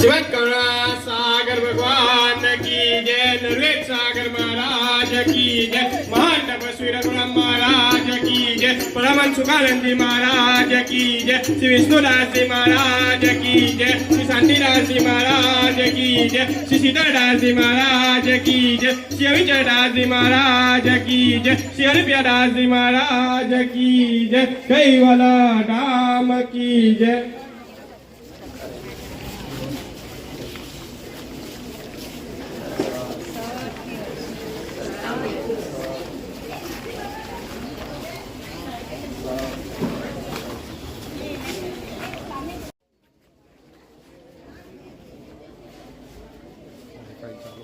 शिवत करुणा सागर भगवान की जय, निर्वेद सागर महाराज की जय, महान तपस्वी रघुराम महाराज की जय, परमहंस सुखानंदी महाराज की जय, श्री विष्णुदास जी महाराज की जय, श्री शांतिदास जी महाराज की जय, श्री शीतलदास जी महाराज की जय, श्री अविचलदास जी महाराज की जय, श्री हरिप्रियादास जी महाराज की जय, कैवला धाम की जय। काही चालू